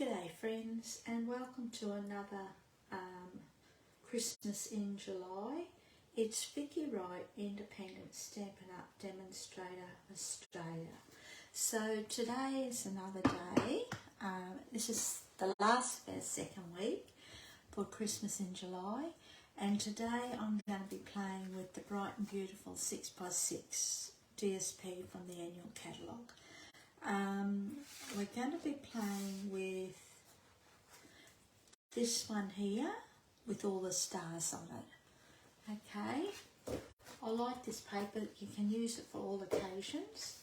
G'day friends, and welcome to another Christmas in July. It's Vickywright, Independent Stampin' Up Demonstrator, Australia. So today is another day. This is the last of our second week for Christmas in July, and today I'm going to be playing with the Bright and Beautiful 6x6 DSP from the annual catalogue. We're going to be playing with this one here with all the stars on it. Okay, I like this paper. You can use it for all occasions.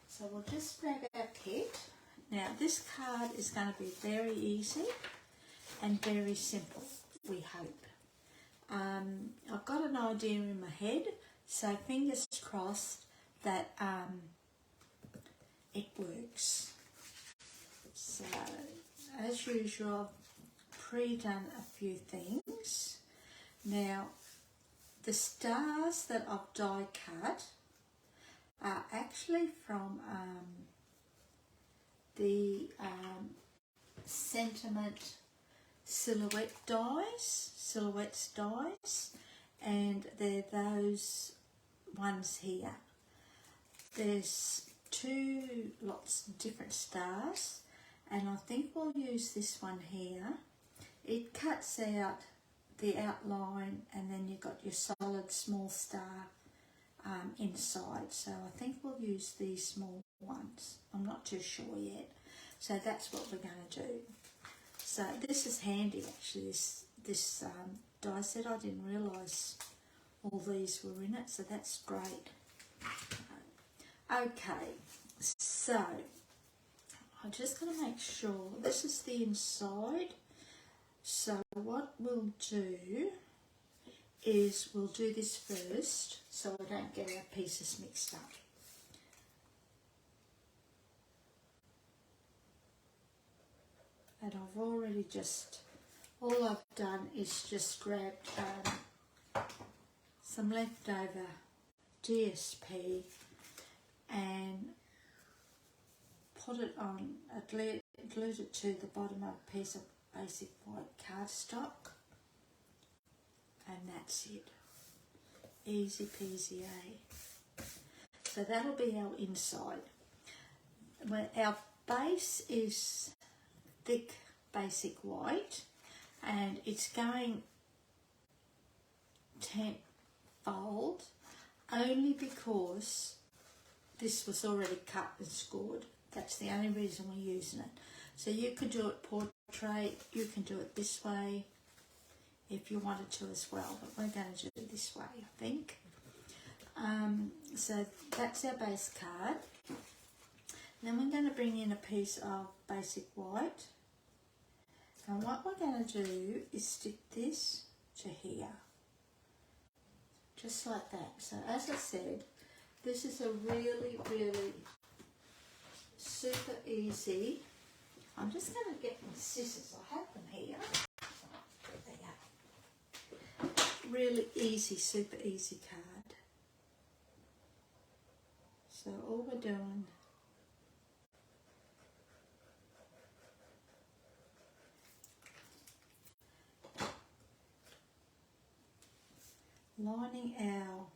So we'll just grab our kit. Now this card is going to be very easy and very simple, we hope. I've got an idea in my head, so fingers crossed that it works. So as usual, I've pre-done a few things. Now the stars that I've die cut are actually from the Sentiment silhouettes dies, and they're those ones here. There's two lots of different stars, and I think we'll use this one here. It cuts out the outline, and then you've got your solid small star inside, so I think we'll use these small ones. I'm not too sure yet, so that's what we're going to do. So this is handy actually, this die set. I didn't realise all these were in it, so that's great. Okay, so I'm just going to make sure this is the inside. So what we'll do is we'll do this first so I don't get our pieces mixed up. And I've already all I've done is just grabbed some leftover DSP and put it on, glued it to the bottom of a piece of basic white cardstock, and that's it. Easy peasy, eh? So that'll be our inside. Our base is thick basic white, and it's going 10-fold only because this was already cut and scored. That's the only reason we're using it. So you could do it portrait, you can do it this way if you wanted to as well, but we're going to do it this way, I think. So that's our base card. Then we're going to bring in a piece of basic white. And what we're going to do is stick this to here, just like that. So as I said, this is a really, really super easy. I'm just going to get my scissors. I have them here. There they are. Really easy, super easy card. So all we're doing, lining our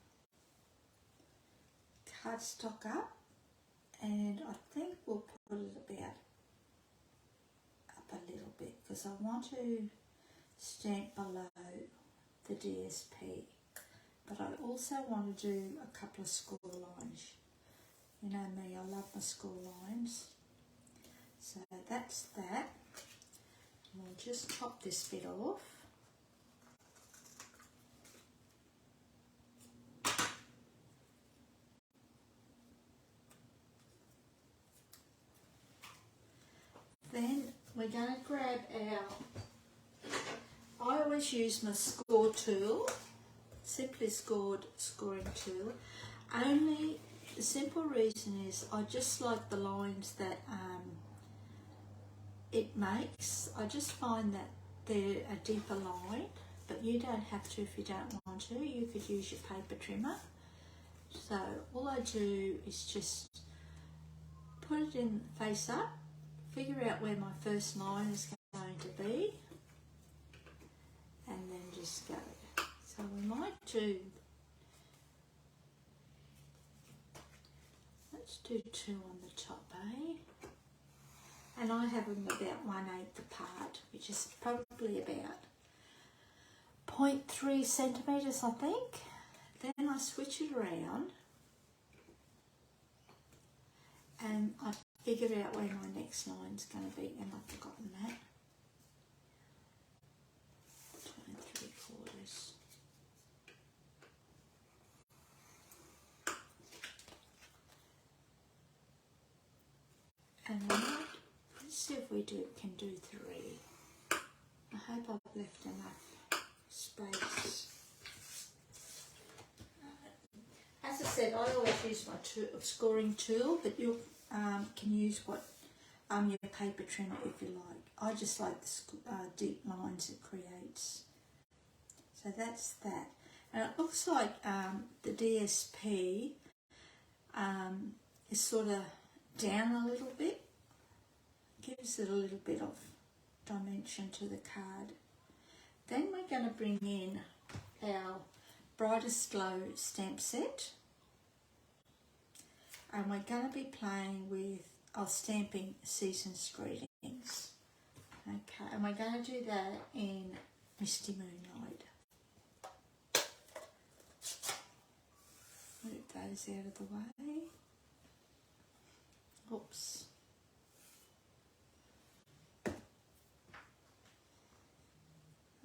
cardstock up, and I think we'll put it about up a little bit because I want to stamp below the DSP, but I also want to do a couple of score lines. You know me, I love my score lines. So that's that. We'll just top this bit off. Then we're going to grab I always use my score tool, Simply Scored scoring tool. Only the simple reason is I just like the lines that it makes. I just find that they're a deeper line, but you don't have to if you don't want to. You could use your paper trimmer. So all I do is just put it in face up figure out where my first line is going to be, and then just go. So we might do, let's do 2 on the top, eh? And I have them about 1/8 apart, which is probably about 0.3 centimetres, I think. Then I switch it around and I figure out where my next line's going to be, and I've forgotten that. 2 3/4. And I might, let's see if we can do 3. I hope I've left enough space. As I said, I always use my scoring tool, but you can use what your paper trimmer if you like. I just like the deep lines it creates. So that's that. And it looks like the DSP is sort of down a little bit. Gives it a little bit of dimension to the card. Then we're going to bring in our Brightest Glow stamp set, and we're going to be playing with stamping season's greetings. Okay, and we're going to do that in Misty Moonlight. Move those out of the way. Oops.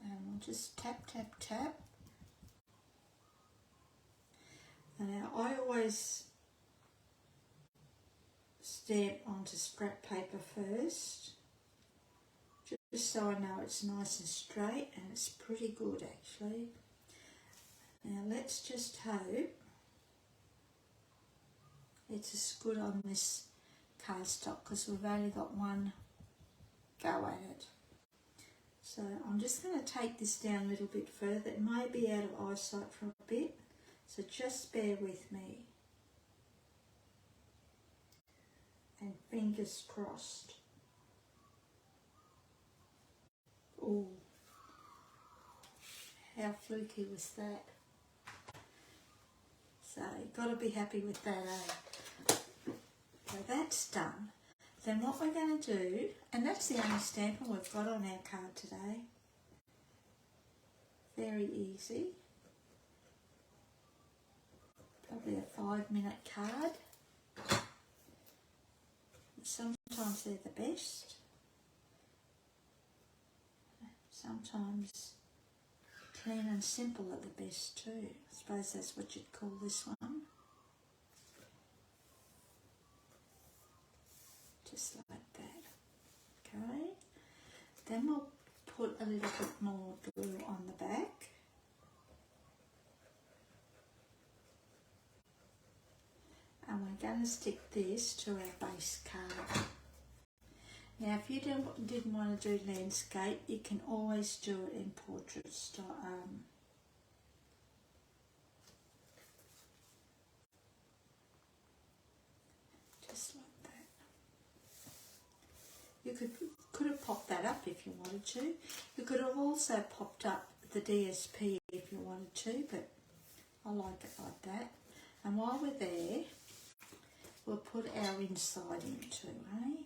And we'll just tap, tap, tap. And now I always stamp onto scrap paper first, just so I know it's nice and straight, and it's pretty good actually. Now let's just hope it's as good on this cardstock, because we've only got one go at it. So I'm just going to take this down a little bit further. It may be out of eyesight for a bit, so just bear with me. And fingers crossed. Oh, how fluky was that? So you've got to be happy with that, eh? So that's done. Then what we're going to do, and that's the only stamping we've got on our card today. Very easy. Probably a 5-minute card. Sometimes they're the best. Sometimes clean and simple are the best too. I suppose that's what you'd call this one. Just like that. Okay. Then we'll put a little bit more glue on the back. And we're going to stick this to our base card. Now, if you didn't want to do landscape, you can always do it in portrait style. Just like that. You could have popped that up if you wanted to. You could have also popped up the DSP if you wanted to, but I like it like that. And while we're there, we'll put our inside in too, eh?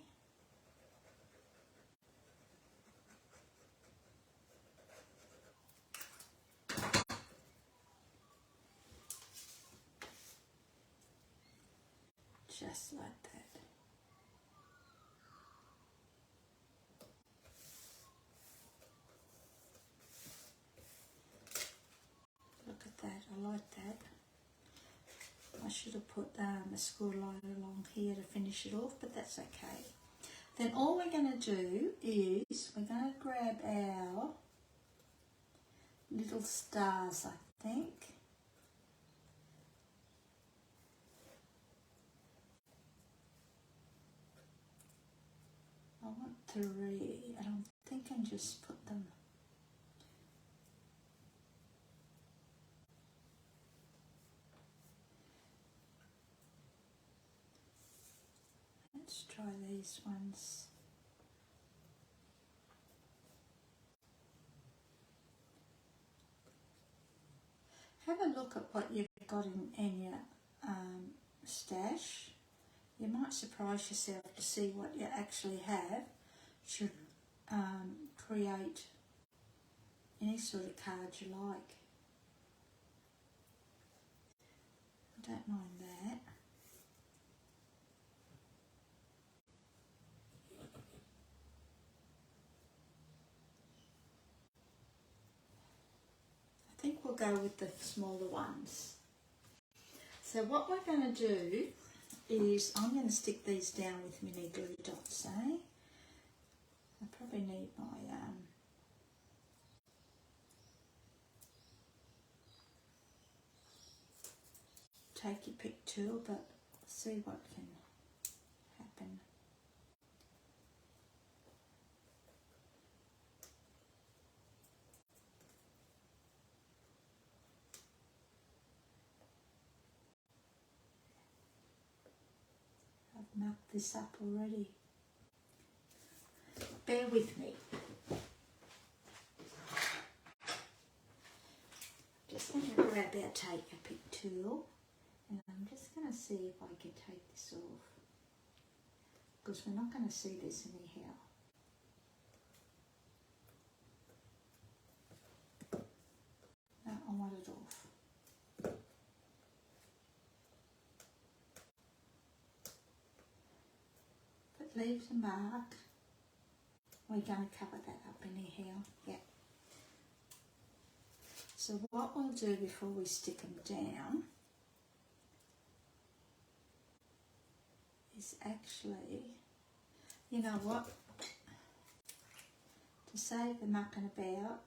Just like that. Look at that, I like that. I should have put a score line along here to finish it off, but that's okay. Then all we're going to do is we're going to grab our little stars, I think. I want 3. I don't think I can just put them. Let's try these ones. have a look at what you've got in your stash. You might surprise yourself to see what you actually have should create any sort of card you like. I don't mind that. I think we'll go with the smaller ones. So what we're going to do is I'm going to stick these down with mini glue dots, eh? I probably need my take your pick tool, but see what can happen. I've mucked this up already. Bear with me. Just going to grab our take a pick tool, and I'm just going to see if I can take this off, because we're not going to see this anyhow. No, I want it off. But leave the mark. We're going to cover that up anyhow. Yeah. So what we'll do before we stick them down is actually, you know what, to save the mucking about,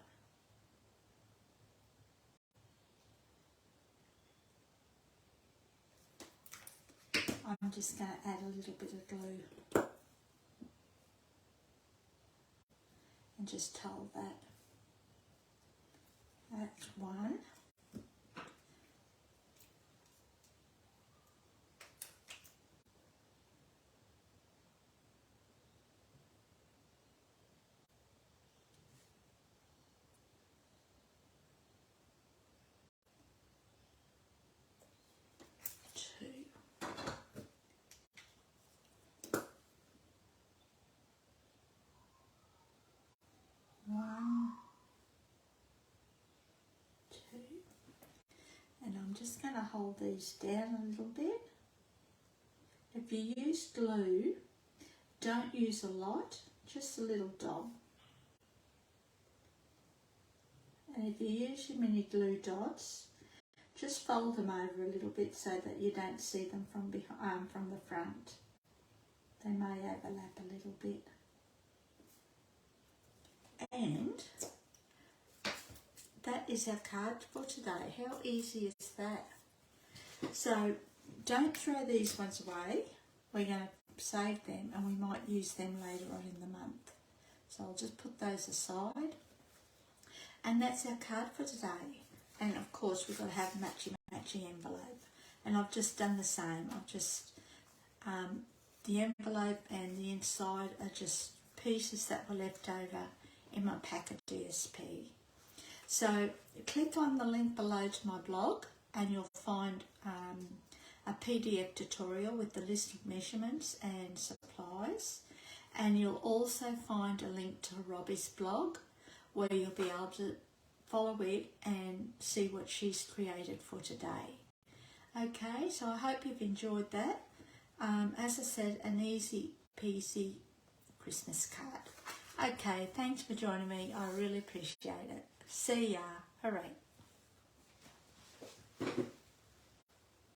I'm just going to add a little bit of glue and just hold that. That's one. Two. One. Two. And I'm just going to hold these down a little bit. If you use glue, don't use a lot, just a little dot. And if you use your mini glue dots, just fold them over a little bit so that you don't see them from behind, from the front. They may overlap a little bit. And that is our card for today. How easy is that? So don't throw these ones away. We're going to save them and we might use them later on in the month. So I'll just put those aside. And that's our card for today. And of course we've got to have matchy envelope. And I've just done the same. I've just, the envelope and the inside are just pieces that were left over in my pack of DSP. So click on the link below to my blog and you'll find a PDF tutorial with the list of measurements and supplies. And you'll also find a link to Robbie's blog where you'll be able to follow it and see what she's created for today. Okay, so I hope you've enjoyed that. As I said, an easy peasy Christmas card. Okay, thanks for joining me. I really appreciate it. See ya. Hooray.